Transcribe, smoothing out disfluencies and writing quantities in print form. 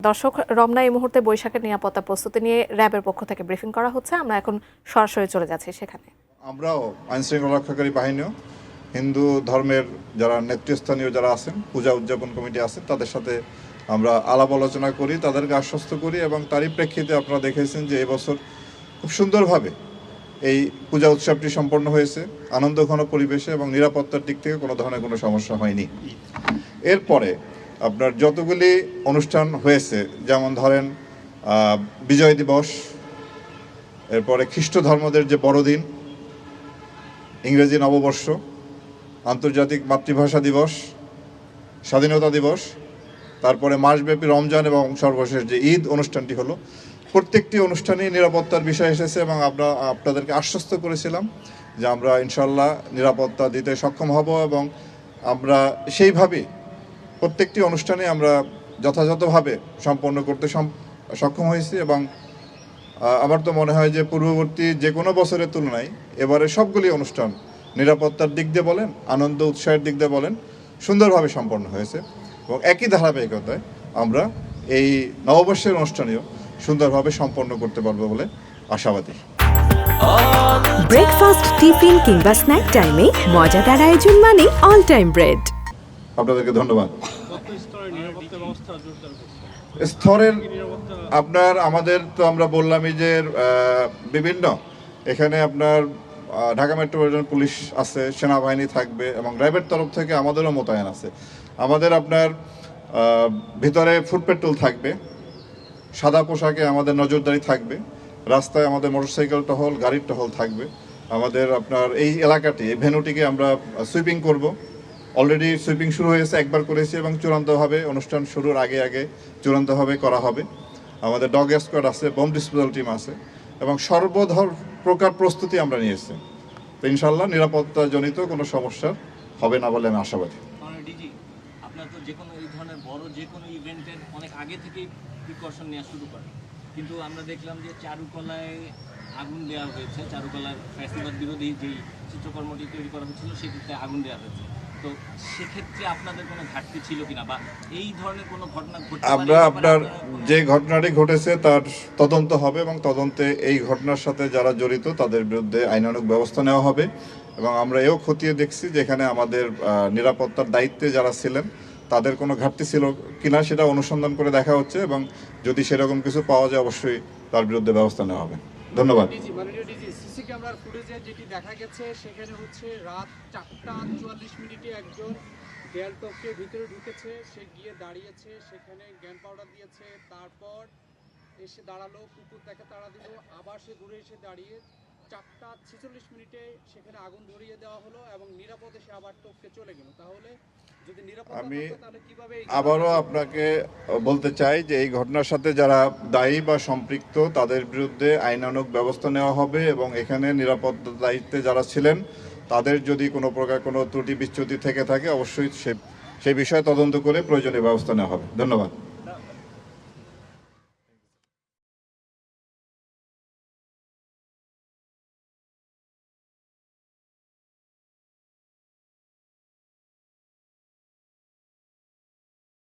দর্শক, রমনা এই মুহূর্তে বৈশাখের নিরাপত্তা প্রস্তুতি নিয়ে র্যাবের পক্ষ থেকে ব্রিফিং করা হচ্ছে। আমরা এখন সরাসরি চলে যাচ্ছি সেখানে। আমরাও আইনশৃঙ্খলা রক্ষাকারী বাহিনীও হিন্দু ধর্মের যারা নেতৃস্থানীয় যারা আছেন, পূজা উদযাপন কমিটি আছেন, তাদের সাথে আমরা আলাপ আলোচনা করি, তাদেরকে আশ্বস্ত করি এবং তারই প্রেক্ষিতে আপনারা দেখেছেন যে এবছর খুব সুন্দরভাবে এই পূজা উৎসবটি সম্পন্ন হয়েছে আনন্দঘন পরিবেশে এবং নিরাপত্তার দিক থেকে কোনো ধরনের কোনো সমস্যা হয়নি। এরপরে আপনার যতগুলি অনুষ্ঠান হয়েছে, যেমন ধরেন বিজয় দিবস, এরপরে খ্রিস্ট ধর্মদের যে বড়দিন, ইংরেজি নববর্ষ, আন্তর্জাতিক মাতৃভাষা দিবস, স্বাধীনতা দিবস, তারপরে মাসব্যাপী রমজান এবং সর্বশেষ যে ঈদ অনুষ্ঠানটি হলো, প্রত্যেকটি অনুষ্ঠানেই নিরাপত্তার বিষয় এসেছে এবং আমরা আপনাদেরকে আশ্বস্ত করেছিলাম যে আমরা ইনশাল্লাহ নিরাপত্তা দিতে সক্ষম হব এবং আমরা সেইভাবেই প্রত্যেকটি অনুষ্ঠানে আমরা যথাযথভাবে সম্পন্ন করতে সক্ষম হয়েছি এবং আমার তো মনে হয় যে পূর্ববর্তী যে কোনো বছরের তুলনায় এবারে সবগুলি অনুষ্ঠান নিরাপত্তার দিক দিয়ে বলেন, আনন্দ উৎসাহের দিক দিয়ে বলেন, সুন্দরভাবে সম্পন্ন হয়েছে এবং একই ধারাবাহিকতায় আমরা এই নববর্ষের অনুষ্ঠানেও সুন্দরভাবে সম্পন্ন করতে পারবো বলে আশাবাদী। ব্রেকফাস্ট, টিফিন কিংবা স্ন্যাক টাইমে মজাদার আয়োজন মানে অল টাইম ব্রেড। আপনাদেরকে ধন্যবাদ। স্তরের আপনার আমাদের তো আমরা বললামই যে বিভিন্ন এখানে আপনার ঢাকা মেট্রোপলিটন পুলিশ আছে, সেনাবাহিনী থাকবে এবং র্যাবের তরফ থেকে আমাদেরও মোতায়েন আছে। আমাদের আপনার ভিতরে ফুট পেট্রোল থাকবে, সাদা পোশাকে আমাদের নজরদারি থাকবে, রাস্তায় আমাদের মোটরসাইকেল টহল, গাড়ির টহল থাকবে। আমাদের আপনার এই এলাকাটি, এই ভেন্যুটিকে আমরা সুইপিং করব। অলরেডি সুইপিং শুরু হয়েছে, একবার করেছি এবং চূড়ান্তভাবে অনুষ্ঠান শুরুর আগে চূড়ান্তভাবে করা হবে। আমাদের ডগ স্কোয়াড আছে, বোম ডিসপোজাল টিম আছে এবং প্রকার প্রস্তুতি আমরা নিয়েছি। তো ইনশাল্লাহ নিরাপত্তাজনিত কোনো সমস্যা হবে না বলে আমি আশাবাদী। আপনার তো যে কোনো এই ধরনের বড় যে কোনো ইভেন্টের অনেক আগে থেকেই প্রিকশন নেওয়া শুরু করে, কিন্তু আমরা দেখলাম যে চারুকলায় আগুন দেওয়া হয়েছে, চারুকলার ফ্যাসিবাদ বিরোধী যেই চিত্রকর্মটি তৈরি করা হয়েছিল সেটিতে আগুন দেওয়া হয়েছে। তো সেক্ষেত্রে আপনাদের কোনো ঘাটতি ছিল কিনা বা এই ধরনের কোনো ঘটনা ঘটে? আমরা আপনার যে ঘটনাটি ঘটেছে তার তদন্ত হবে এবং তদন্তে এই ঘটনার সাথে যারা জড়িত তাদের বিরুদ্ধে আইনানুগ ব্যবস্থা নেওয়া হবে এবং আমরা এও খতিয়ে দেখছি যেখানে আমাদের নিরাপত্তার দায়িত্বে যারা ছিলেন তাদের কোনো ঘাটতি ছিল কিনা সেটা অনুসন্ধান করে দেখা হচ্ছে এবং যদি সেরকম কিছু পাওয়া যায় অবশ্যই তার বিরুদ্ধে ব্যবস্থা নেওয়া হবে। ধন্যবাদ। সিসি ক্যামেরার ফুটেজে যেটি দেখা গেছে সেখানে হচ্ছে রাত 4:44 একজন দেয়াল টপকে ভিতরে ঢুকেছে, সে গিয়ে দাঁড়িয়েছে, সেখানে গ্যান পাউডার দিয়েছে, তারপর এসে দাঁড়ালো, কুকুর তাকে তাড়া দিল, আবার সে ঘুরে এসে দাঁড়িয়ে 4:46 সেখানে আগুন ধরিয়ে দেওয়া হলো এবং নিরাপদে সে আবার টপকে চলে গেল। তাহলে আমি আবারও আপনাকে বলতে চাই যে এই ঘটনার সাথে যারা দায়ী বা সম্পৃক্ত তাদের বিরুদ্ধে আইনানুগ ব্যবস্থা নেওয়া হবে এবং এখানে নিরাপত্তা দায়িত্বে যারা ছিলেন তাদের যদি কোনো প্রকার কোনো ত্রুটি বিচ্যুতি থেকে থাকে অবশ্যই সেই বিষয়ে তদন্ত করে প্রয়োজনীয় ব্যবস্থা নেওয়া হবে। ধন্যবাদ।